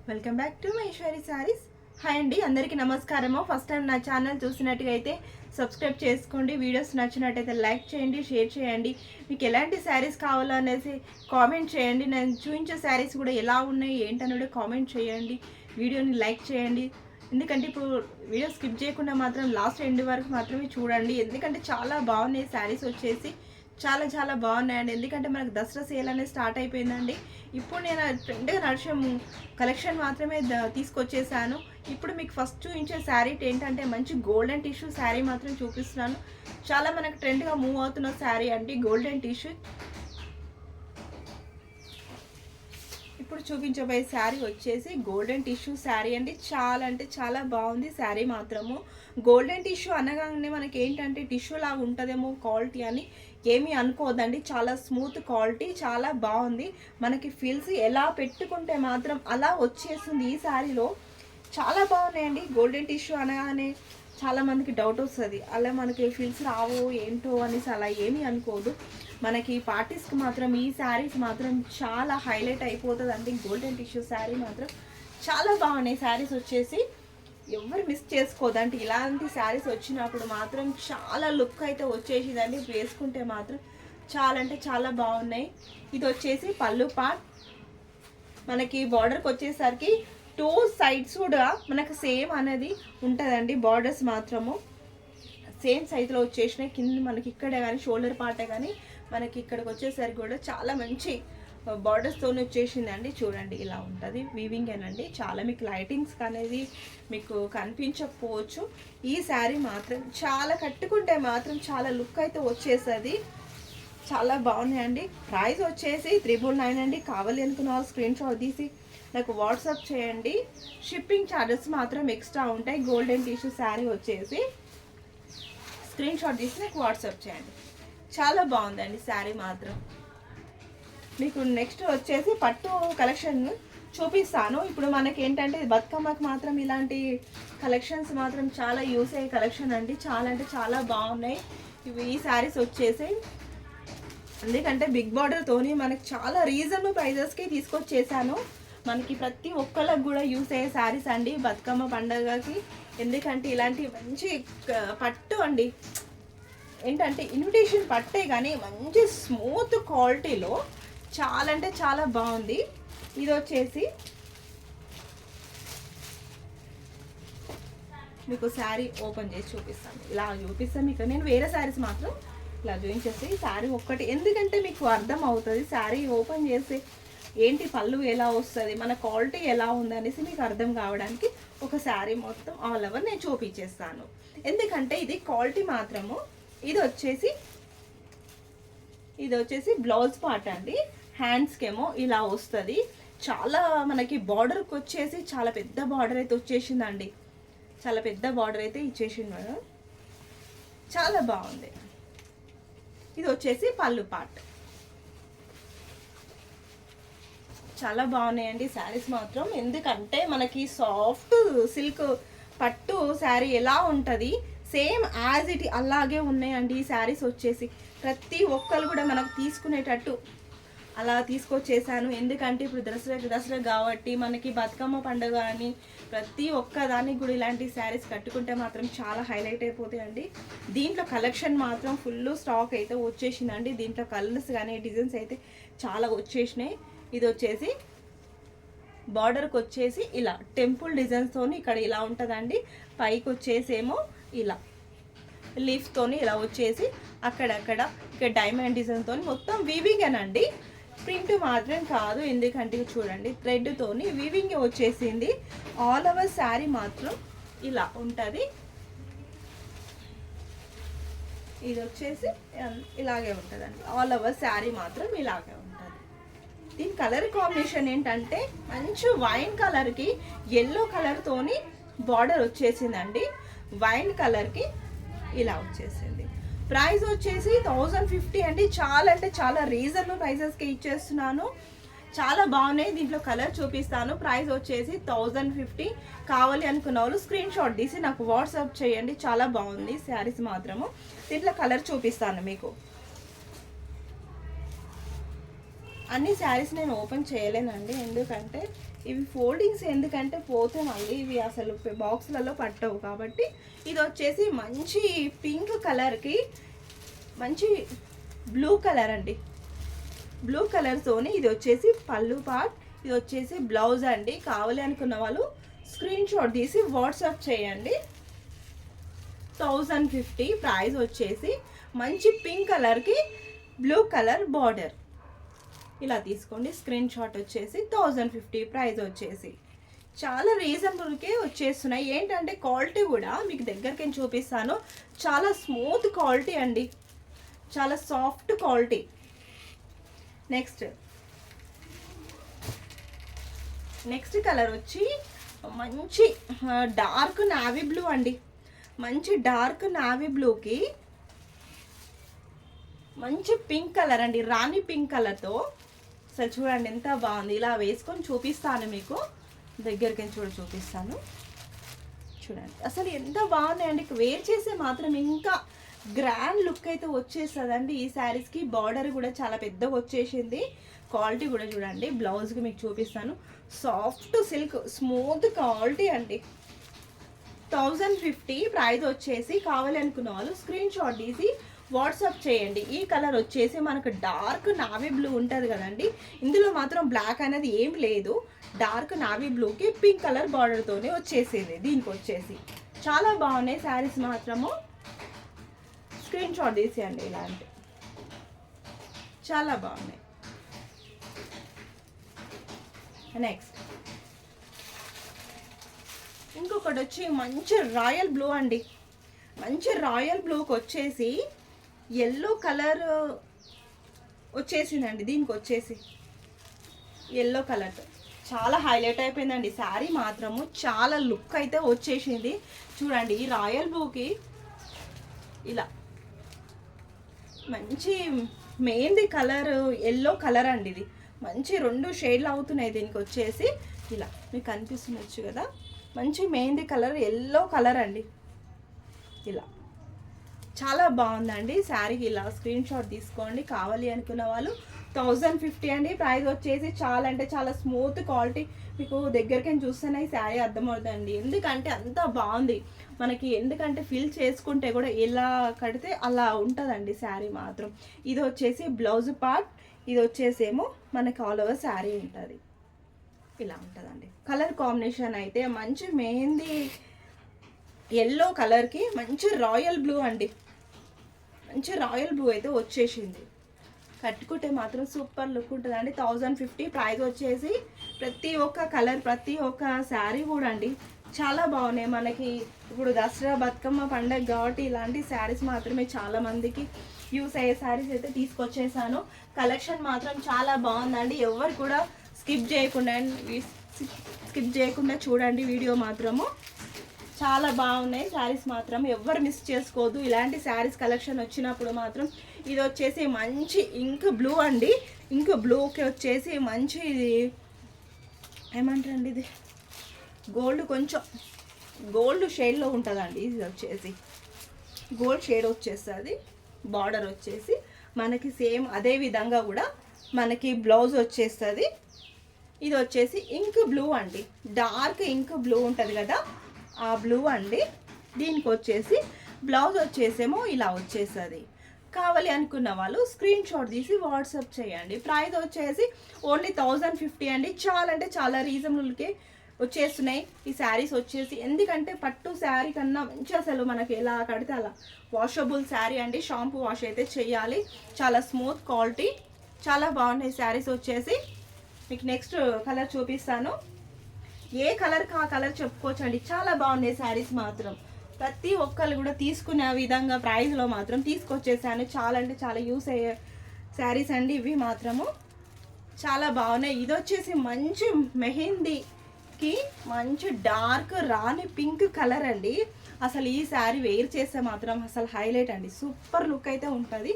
Welcome back to Maheshwari saris. Hi అండి, అందరికీ నమస్కారము. ఫస్ట్ టైం నా ఛానల్ చూసినట్టుగైతే సబ్స్క్రైబ్ చేసుకోండి. వీడియోస్ నచ్చినట్టయితే లైక్ చేయండి, షేర్ చేయండి. మీకు ఎలాంటి శారీస్ కావాలో అనేసి కామెంట్ చేయండి. నేను చూపించే శారీస్ కూడా ఎలా ఉన్నాయి ఏంటనేది కామెంట్ చేయండి. వీడియోని లైక్ చేయండి. ఎందుకంటే ఇప్పుడు వీడియో స్కిప్ చేయకుండా మాత్రం లాస్ట్ ఎండ్ వరకు మాత్రమే చూడండి. ఎందుకంటే చాలా బాగున్నాయి శారీస్ వచ్చేసి, చాలా చాలా బాగున్నాయండి. ఎందుకంటే మనకు దసరా సేల్ అనేది స్టార్ట్ అయిపోయిందండి. ఇప్పుడు నేను ట్రెండ్గా నడిచే కలెక్షన్ మాత్రమే తీసుకొచ్చేసాను. ఇప్పుడు మీకు ఫస్ట్ చూపించే శారీ ఏంటంటే మంచి గోల్డెన్ టిష్యూ శారీ మాత్రం చూపిస్తున్నాను. చాలా మనకు ట్రెండ్గా మూవ్ అవుతున్న శారీ అండి గోల్డెన్ టిష్యూ. ఇప్పుడు చూపించబోయే శారీ వచ్చేసి గోల్డెన్ టిష్యూ శారీ అండి. చాలా అంటే చాలా బాగుంది శారీ మాత్రము. గోల్డెన్ టిష్యూ అనగానే మనకి ఏంటంటే టిష్యూ లాగా ఉంటుందేమో క్వాలిటీ అని ఏమీ అనుకోవద్దండి. చాలా స్మూత్ క్వాలిటీ, చాలా బాగుంది. మనకి ఫీల్స్ ఎలా పెట్టుకుంటే మాత్రం అలా వచ్చేస్తుంది ఈ శారీలో. చాలా బాగున్నాయండి. గోల్డెన్ టిష్యూ అనగానే చాలామందికి డౌట్ వస్తుంది, అలా మనకి ఫీల్స్ రావు ఏంటో అనేసి. అలా ఏమీ అనుకోదు. మనకి పార్టీస్కి మాత్రం ఈ శారీస్ మాత్రం చాలా హైలైట్ అయిపోతుందండి. గోల్డెన్ టిష్యూ శారీ మాత్రం చాలా బాగున్నాయి. శారీస్ వచ్చేసి ఎవరు మిస్ చేసుకోదండి. ఇలాంటి శారీస్ వచ్చినప్పుడు మాత్రం చాలా లుక్ అయితే వచ్చేసిందండి. వేసుకుంటే మాత్రం చాలా అంటే చాలా బాగున్నాయి. ఇది వచ్చేసి పళ్ళు పార్ట్. మనకి బార్డర్కి వచ్చేసరికి 2 సైడ్స్ కూడా మనకు సేమ్ అనేది ఉంటుందండి. బార్డర్స్ మాత్రము సేమ్ సైజులో వచ్చేసినాయి. కింద మనకి ఇక్కడే కానీ షోల్డర్ పార్టే కానీ మనకి ఇక్కడికి వచ్చేసరికి కూడా చాలా మంచి బార్డర్స్తో వచ్చేసిందండి. చూడండి ఇలా ఉంటుంది. వీవింగ్ ఏనండి. చాలా మీకు లైటింగ్స్ అనేది మీకు కనిపించకపోవచ్చు. ఈ శారీ మాత్రం చాలా కట్టుకుంటే మాత్రం చాలా లుక్ అయితే వచ్చేస్తుంది. చాలా బాగున్నాయండి. ప్రైస్ వచ్చేసి 999 అండి. కావాలి అనుకున్న వాళ్ళు స్క్రీన్ షాట్ తీసి నాకు వాట్సాప్ చేయండి. షిప్పింగ్ ఛార్జెస్ మాత్రం ఎక్స్ట్రా ఉంటాయి. గోల్డెన్ టిష్యూ శారీ వచ్చేసి స్క్రీన్ షాట్ తీసి నాకు వాట్సాప్ చేయండి. చాలా బాగుందండి శారీ మాత్రం. మీకు నెక్స్ట్ వచ్చేసి పట్టు కలెక్షన్ చూపిస్తాను. ఇప్పుడు మనకి ఏంటంటే బతుకమ్మకి మాత్రం ఇలాంటి కలెక్షన్స్ మాత్రం చాలా యూస్ అయ్యే కలెక్షన్ అండి. చాలా అంటే చాలా బాగున్నాయి ఇవి. ఈ శారీస్ వచ్చేసి ఎందుకంటే బిగ్ బార్డర్తోని మనకి చాలా రీజనబుల్ ప్రైజెస్కి తీసుకొచ్చేసాను. మనకి ప్రతి ఒక్కళ్ళకి కూడా యూస్ అయ్యే శారీస్ అండి బతుకమ్మ పండుగకి. ఎందుకంటే ఇలాంటి మంచి పట్టు అండి, ఏంటంటే ఇన్విటేషన్ పట్టే కానీ మంచి స్మూత్ క్వాలిటీలో చాలా అంటే చాలా బాగుంది. ఇది వచ్చేసి మీకు శారీ ఓపెన్ చేసి చూపిస్తాను. ఇలా చూపిస్తాను మీకు. నేను వేరే శారీస్ మాత్రం ఇలా చూపించేసి శారీ ఒక్కటి, ఎందుకంటే మీకు అర్థం అవుతుంది శారీ ఓపెన్ చేసి ఏంటి పళ్ళు ఎలా వస్తుంది, మన క్వాలిటీ ఎలా ఉంది అనేసి మీకు అర్థం కావడానికి ఒక శారీ మొత్తం ఆల్ ఓవర్ నేను చూపించేస్తాను. ఎందుకంటే ఇది క్వాలిటీ మాత్రము. ఇది వచ్చేసి బ్లౌజ్ పార్ట్ అండి. హ్యాండ్స్కేమో ఇలా వస్తుంది. చాలా మనకి బార్డర్కి వచ్చేసి చాలా పెద్ద బార్డర్ అయితే వచ్చేసిందండి. చాలా పెద్ద బార్డర్ అయితే ఇచ్చేసింది మేడం. చాలా బాగుంది. ఇది వచ్చేసి పళ్ళు పార్ట్. చాలా బాగున్నాయండి శారీస్ మాత్రం. ఎందుకంటే మనకి సాఫ్ట్ సిల్క్ పట్టు శారీ ఎలా ఉంటుంది సేమ్ యాజ్ ఇట్ అలాగే ఉన్నాయండి ఈ శారీస్ వచ్చేసి. ప్రతి ఒక్కరు కూడా మనకు తీసుకునేటట్టు అలా తీసుకొచ్చేసాను. ఎందుకంటే ఇప్పుడు దసరా కాబట్టి మనకి బతుకమ్మ పండుగ అని ప్రతి ఒక్క దానికి కూడా ఇలాంటి శారీస్ కట్టుకుంటే మాత్రం చాలా హైలైట్ అయిపోతాయండి. దీంట్లో కలెక్షన్ మాత్రం ఫుల్ స్టాక్ అయితే వచ్చేసిందండి. దీంట్లో కలర్స్ కానీ డిజైన్స్ అయితే చాలా వచ్చేసినాయి. ఇది వచ్చేసి బార్డర్కి వచ్చేసి ఇలా టెంపుల్ డిజైన్స్తో ఇక్కడ ఇలా ఉంటుందండి. పైకి వచ్చేసేమో ఇలా లీఫ్తోని ఇలా వచ్చేసి అక్కడక్కడ ఇక్కడ డైమండ్ డిజైన్తో మొత్తం వీవింగ్ అనండి. ప్రింట్ మాత్రం కాదు, ఎందుకంటే చూడండి థ్రెడ్తోని వీవింగ్ వచ్చేసింది. ఆల్ ఓవర్ శారీ మాత్రం ఇలా ఉంటుంది. ఇది వచ్చేసి ఇలాగే ఉంటుందండి. ఆల్ ఓవర్ శారీ మాత్రం ఇలాగే ఉంటుంది. దీని కలర్ కాంబినేషన్ ఏంటంటే మంచి వైన్ కలర్కి ఎల్లో కలర్తోని బార్డర్ వచ్చేసిందండి. వైన్ కలర్కి ఇలా వచ్చేసింది. ప్రైస్ వచ్చేసి 1050 అండి. చాలా అంటే చాలా రీజనబుల్ ప్రైజెస్కి ఇచ్చేస్తున్నాను. చాలా బాగున్నాయి. దీంట్లో కలర్ చూపిస్తాను. ప్రైస్ వచ్చేసి 1050. కావాలి అనుకున్న వాళ్ళు స్క్రీన్ షాట్ తీసి నాకు వాట్సాప్ చేయండి. చాలా బాగుంది శారీస్ మాత్రము. దీంట్లో కలర్ చూపిస్తాను మీకు. అన్ని శారీస్ నేను ఓపెన్ చేయలేనండి, ఎందుకంటే ఇవి ఫోల్డింగ్స్ ఎందుకంటే పోతే మళ్ళీ ఇవి అసలు బాక్స్లలో పట్టవు కాబట్టి ఇది వచ్చేసి మంచి పింక్ కలర్కి మంచి బ్లూ కలర్ అండి. బ్లూ కలర్తోని ఇది వచ్చేసి పళ్ళు పార్ట్, ఇది వచ్చేసి బ్లౌజ్ అండి. కావాలి అనుకున్న వాళ్ళు స్క్రీన్ షాట్ తీసి వాట్సాప్ చేయండి. 1050 ప్రైస్ వచ్చేసి. మంచి పింక్ కలర్కి బ్లూ కలర్ బార్డర్ ఇలా తీసుకోండి. స్క్రీన్ షాట్ వచ్చేసి 1050 ప్రైస్ వచ్చేసి. చాలా రీజనబుల్కే వచ్చేస్తున్నాయి. ఏంటంటే క్వాలిటీ కూడా మీకు దగ్గరికి చూపిస్తాను. చాలా స్మూత్ క్వాలిటీ అండి, చాలా సాఫ్ట్ క్వాలిటీ. నెక్స్ట్ కలర్ వచ్చి మంచి డార్క్ నావీ బ్లూ అండి. మంచి డార్క్ నావీ బ్లూకి మంచి పింక్ కలర్ అండి, రాణి పింక్ కలర్తో. అసలు చూడండి ఎంత బాగుంది. ఇలా వేసుకొని చూపిస్తాను మీకు, దగ్గరికి చూపిస్తాను. చూడండి అసలు ఎంత బాగున్నాయండి. వేర్ చేసే మాత్రం ఇంకా గ్రాండ్ లుక్ అయితే వచ్చేస్తుందండి ఈ శారీస్కి. బార్డర్ కూడా చాలా పెద్దగా వచ్చేసింది. క్వాలిటీ కూడా చూడండి. బ్లౌజ్కి మీకు చూపిస్తాను. సాఫ్ట్ సిల్క్ స్మూత్ క్వాలిటీ అండి. 1050 ప్రైస్ వచ్చేసి. కావాలి అనుకున్న వాళ్ళు స్క్రీన్ షాట్ తీసి వాట్సాప్ చేయండి. ఈ కలర్ వచ్చేసి మనకు డార్క్ నావీ బ్లూ ఉంటుంది కదండి, ఇందులో మాత్రం బ్లాక్ అనేది ఏం లేదు. డార్క్ నావీ బ్లూకి పింక్ కలర్ బార్డర్తోనే వచ్చేసింది. దీనికి వచ్చేసి చాలా బాగున్నాయి శారీస్ మాత్రము. స్క్రీన్ షాట్ తీసేయండి. ఇలాంటి చాలా బాగున్నాయి. నెక్స్ట్ ఇంకొకటి వచ్చి మంచి రాయల్ బ్లూ అండి. మంచి రాయల్ బ్లూకి వచ్చేసి ఎల్లో కలర్ వచ్చేసిందండి. దీనికి వచ్చేసి ఎల్లో కలర్ చాలా హైలైట్ అయిపోయిందండి శారీ మాత్రము. చాలా లుక్ అయితే వచ్చేసింది. చూడండి ఈ రాయల్ బ్లూకి ఇలా మంచి మెయిన్ది కలర్ ఎల్లో కలర్ అండి. ఇది మంచి 2 షేడ్లు అవుతున్నాయి. దీనికి వచ్చేసి ఇలా మీకు కనిపిస్తుండొచ్చు కదా, మంచి మెయిన్ది కలర్ ఎల్లో కలర్ అండి. ఇలా చాలా బాగుందండి శారీకి. ఇలా స్క్రీన్ షాట్ తీసుకోండి. కావాలి అనుకున్న వాళ్ళు 1050 అండి ప్రైస్ వచ్చేసి. చాలా అంటే చాలా స్మూత్ క్వాలిటీ. మీకు దగ్గరికి చూస్తేనే ఈ శారీ అర్థమవుతుందండి, ఎందుకంటే అంత బాగుంది మనకి. ఎందుకంటే ఫిల్ చేసుకుంటే కూడా ఎలా కడితే అలా ఉంటుందండి శారీ మాత్రం. ఇది వచ్చేసి బ్లౌజ్ పార్ట్, ఇది వచ్చేసేమో మనకి ఆల్ ఓవర్ శారీ ఉంటుంది. ఇలా ఉంటుందండి. కలర్ కాంబినేషన్ అయితే మంచి మెహందీ ఎల్లో కలర్కి మంచి రాయల్ బ్లూ అండి. మంచి రాయల్ బ్లూ అయితే వచ్చేసింది. కట్టుకుంటే మాత్రం సూపర్ లుక్ ఉంటుందండి. 1050 ప్రైస్ వచ్చేసి. ప్రతి ఒక్క కలర్ ప్రతి ఒక్క శారీ కూడా అండి చాలా బాగున్నాయి. మనకి ఇప్పుడు దసరా బతుకమ్మ పండగ కాబట్టి ఇలాంటి శారీస్ మాత్రమే చాలామందికి యూస్ అయ్యే శారీస్ అయితే తీసుకొచ్చేసాను. కలెక్షన్ మాత్రం చాలా బాగుందండి. ఎవరు కూడా స్కిప్ చేయకుండా చూడండి వీడియో మాత్రము. చాలా బాగున్నాయి శారీస్ మాత్రం, ఎవరు మిస్ చేసుకోవద్దు. ఇలాంటి శారీస్ కలెక్షన్ వచ్చినప్పుడు మాత్రం. ఇది వచ్చేసి మంచి ఇంక్ బ్లూ అండి. ఇంక్ బ్లూకి వచ్చేసి మంచి ఏమంటారండి, ఇది కొంచెం గోల్డ్ షేడ్లో ఉంటుందండి. ఇది వచ్చేసి గోల్డ్ షేడ్ వచ్చేస్తుంది. బార్డర్ వచ్చేసి మనకి సేమ్ అదే విధంగా కూడా మనకి బ్లౌజ్ వచ్చేస్తుంది. ఇది వచ్చేసి ఇంక్ బ్లూ అండి. డార్క్ ఇంక్ బ్లూ ఉంటుంది కదా, ఆ బ్లూ అండి. దీనికి వచ్చేసి బ్లౌజ్ వచ్చేసేమో ఇలా వచ్చేస్తుంది. కావాలి అనుకున్న వాళ్ళు స్క్రీన్ షాట్ తీసి వాట్సాప్ చేయండి. ప్రైస్ వచ్చేసి ఓన్లీ 1050 అండి. చాలా అంటే చాలా రీజనబుల్కే వచ్చేస్తున్నాయి ఈ శారీస్ వచ్చేసి. ఎందుకంటే పట్టు శారీ కన్నా మంచి అసలు మనకి ఎలా కడితే అలా వాషబుల్ శారీ అండి. షాంపూ వాష్ అయితే చేయాలి. చాలా స్మూత్ క్వాలిటీ, చాలా బాగున్నాయి శారీస్ వచ్చేసి. మీకు నెక్స్ట్ కలర్ చూపిస్తాను. ఏ కలర్కి ఆ కలర్ చెప్పుకోవచ్చండి. చాలా బాగున్నాయి శారీస్ మాత్రం. ప్రతి ఒక్కరు కూడా తీసుకునే విధంగా ప్రైస్లో మాత్రం తీసుకొచ్చేసాను. చాలా అంటే చాలా యూస్ అయ్యే శారీస్ అండి ఇవి మాత్రము. చాలా బాగున్నాయి. ఇది వచ్చేసి మంచి మెహందీకి మంచి డార్క్ రాణి పింక్ కలర్ అండి. అసలు ఈ శారీ వేర్ చేస్తే మాత్రం అసలు హైలైట్ అండి. సూపర్ లుక్ అయితే ఉంటుంది.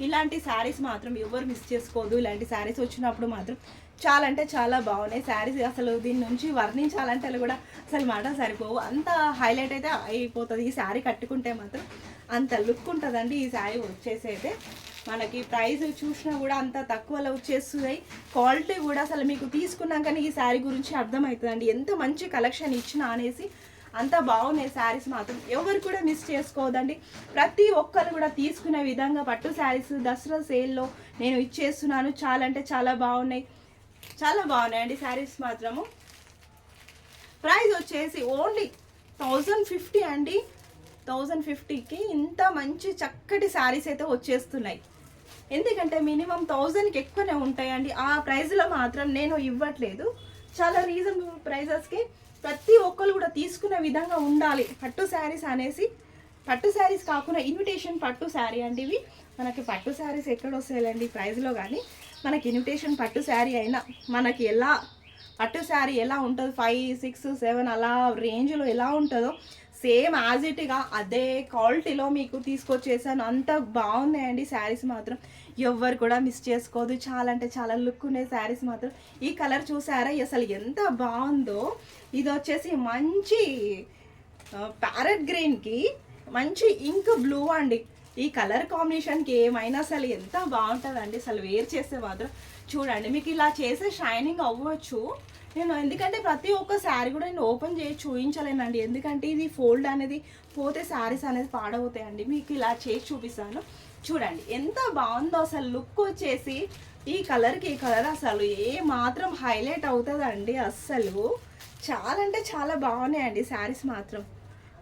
ఇలాంటి శారీస్ మాత్రం ఎవరు మిస్ చేసుకోదు. ఇలాంటి శారీస్ వచ్చినప్పుడు మాత్రం చాలా అంటే చాలా బాగున్నాయి శారీస్. అసలు దీని నుంచి వర్ణించాలంటే కూడా అసలు మాట సరిపోవు, అంత హైలైట్ అయితే అయిపోతుంది. ఈ శారీ కట్టుకుంటే మాత్రం అంత లుక్ ఉంటుందండి ఈ శారీ వచ్చేసి అయితే. మనకి ప్రైస్ చూసినా కూడా అంత తక్కువలో వచ్చేస్తున్నాయి. క్వాలిటీ కూడా అసలు మీకు తీసుకున్నాకనే ఈ శారీ గురించి అర్థమవుతుందండి ఎంత మంచి కలెక్షన్ ఇచ్చినా అనేసి. అంత బాగున్నాయి శారీస్ మాత్రం, ఎవరు కూడా మిస్ చేసుకోవద్దండి. ప్రతి ఒక్కరు కూడా తీసుకునే విధంగా పట్టు శారీస్ దసరా సేల్లో నేను ఇచ్చేస్తున్నాను. చాలా అంటే చాలా బాగున్నాయి, చాలా బాగున్నాయండి శారీస్ మాత్రము. ప్రైస్ వచ్చేసి ఓన్లీ 1050 అండి. 1050కి ఇంత మంచి చక్కటి శారీస్ అయితే వచ్చేస్తున్నాయి. ఎందుకంటే మినిమం 1000కి ఎక్కువనే ఉంటాయండి. ఆ ప్రైస్లో మాత్రం నేను ఇవ్వట్లేదు, చాలా రీజనబుల్ ప్రైజెస్కి ప్రతి ఒక్కరు కూడా తీసుకునే విధంగా ఉండాలి. పట్టు శారీస్ అనేసి, పట్టు శారీస్ కాకుండా ఇన్విటేషన్ పట్టు శారీ అండి ఇవి. మనకి పట్టు శారీస్ ఎక్కడ వస్తాయండి ప్రైస్లో, కానీ మనకి ఇన్విటేషన్ పట్టు శారీ అయినా మనకి ఎలా పట్టు శారీ ఎలా ఉంటుంది 5, 6, 7 అలా రేంజ్లో ఎలా ఉంటుందో సేమ్ యాజ్ ఇట్గా అదే క్వాలిటీలో మీకు తీసుకొచ్చేసాను. అంత బాగున్నాయండి శారీస్ మాత్రం, ఎవ్వరు కూడా మిస్ చేసుకోదు. చాలా అంటే చాలా లుక్ ఉన్నాయి శారీస్ మాత్రం. ఈ కలర్ చూసారా అసలు ఎంత బాగుందో. ఇది వచ్చేసి మంచి ప్యారెట్ గ్రీన్కి మంచి ఇంక్ బ్లూ అండి. ఈ కలర్ కాంబినేషన్కి ఏమైనా అసలు ఎంత బాగుంటుందండి. అసలు వేర్ చేస్తే మాత్రం చూడండి, మీకు ఇలా చేసే షైనింగ్ అవ్వచ్చు. నేను ఎందుకంటే ప్రతి ఒక్క శారీ కూడా నేను ఓపెన్ చేసి చూపించలేనండి, ఎందుకంటే ఇది ఫోల్డ్ అనేది పోతే శారీస్ అనేది పాడవుతాయండి. మీకు ఇలా చేసి చూపిస్తాను చూడండి ఎంత బాగుందో. అసలు లుక్ వచ్చేసి ఈ కలర్కి ఈ కలర్ అసలు ఏ మాత్రం హైలైట్ అవుతుందండి. అస్సలు చాలా అంటే చాలా బాగున్నాయండి శారీస్ మాత్రం.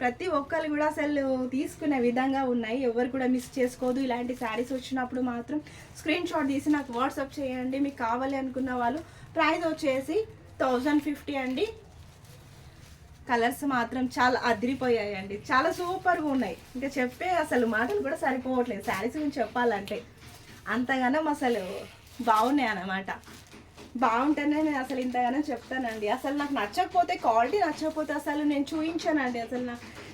ప్రతి ఒక్కరు కూడా అసలు తీసుకునే విధంగా ఉన్నాయి, ఎవరు కూడా మిస్ చేసుకోదు. ఇలాంటి శారీస్ వచ్చినప్పుడు మాత్రం స్క్రీన్ షాట్ తీసి నాకు వాట్సాప్ చేయండి మీకు కావాలి అనుకున్న వాళ్ళు. ప్రైస్ వచ్చేసి 1050 అండి. కలర్స్ మాత్రం చాలా అదిరిపోయాయండి, చాలా సూపర్గా ఉన్నాయి. ఇంకా చెప్పే అసలు మాటలు కూడా సరిపోవట్లేదు శారీస్ గురించి చెప్పాలంటే, అంతగానం అసలు బాగున్నాయి అన్నమాట. బాగుంటేనే నేను అసలు ఇంతగానో చెప్తానండి. అసలు నాకు నచ్చకపోతే, క్వాలిటీ నచ్చకపోతే అసలు నేను చూపించానండి. అసలు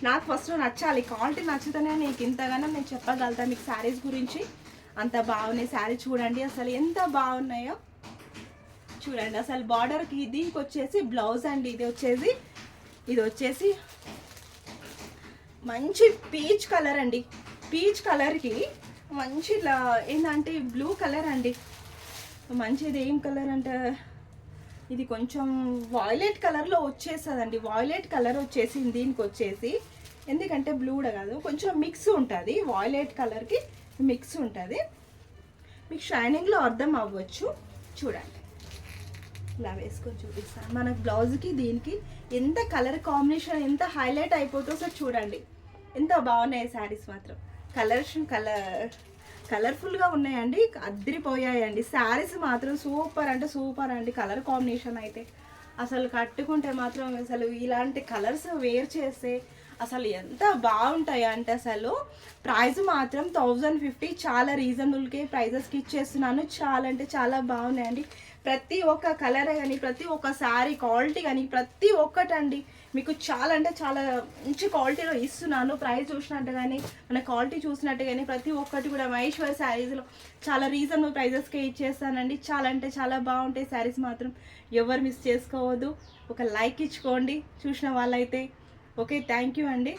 నాకు ఫస్ట్ నచ్చాలి, క్వాలిటీ నచ్చితేనే నీకు ఇంతగానో నేను చెప్పగలుగుతాను మీకు శారీస్ గురించి. అంత బాగున్నాయి శారీ చూడండి అసలు ఎంత బాగున్నాయో చూడండి. అసలు బార్డర్కి దీనికి వచ్చేసి బ్లౌజ్ అండి. ఇది వచ్చేసి మంచి పీచ్ కలర్ అండి. పీచ్ కలర్కి మంచి ఏంటంటే బ్లూ కలర్ అండి. మంచిది ఏం కలర్ అంటే ఇది కొంచెం వాయిలెట్ కలర్లో వచ్చేస్తుందండి. వాయిలెట్ కలర్ వచ్చేసింది దీనికి వచ్చేసి, ఎందుకంటే బ్లూ కూడా కాదు కొంచెం మిక్స్ ఉంటుంది, వాయిలెట్ కలర్కి మిక్స్ ఉంటుంది. మీకు షైనింగ్లో అర్థం అవ్వచ్చు చూడండి. ఇలా వేసుకొని చూపిస్తాను. మనకు బ్లౌజ్కి దీనికి ఎంత కలర్ కాంబినేషన్ ఎంత హైలైట్ అయిపోతుందో సార్ చూడండి. ఎంత బాగున్నాయి శారీస్ మాత్రం. కలర్ఫుల్గా ఉన్నాయండి, అద్దరిపోయాయండి శారీస్ మాత్రం. సూపర్ అంటే సూపర్ అండి. కలర్ కాంబినేషన్ అయితే అసలు కట్టుకుంటే మాత్రం అసలు ఇలాంటి కలర్స్ వేర్ చేస్తే అసలు ఎంత బాగుంటాయి అంటే అసలు. ప్రైస్ మాత్రం 1050, చాలా రీజనబుల్కే ప్రైజెస్కి ఇచ్చేస్తున్నాను. చాలా అంటే చాలా బాగున్నాయండి. ప్రతి ఒక్క కలర్ కానీ ప్రతి ఒక్క శారీ క్వాలిటీ కానీ ప్రతి ఒక్కటండి మీకు చాలా అంటే చాలా మంచి క్వాలిటీలో ఇస్తున్నాను. ప్రైస్ చూసినట్టు కానీ మన క్వాలిటీ చూసినట్టు కానీ ప్రతి ఒక్కటి కూడా మహేశ్వరి శారీస్లో చాలా రీజనబుల్ ప్రైజెస్కే ఇచ్చేస్తానండి. చాలా అంటే చాలా బాగుంటాయి శారీస్ మాత్రం, ఎవరు మిస్ చేసుకోవద్దు. ఒక లైక్ ఇచ్చుకోండి చూసిన వాళ్ళైతే. ఓకే, థ్యాంక్ యూ అండి.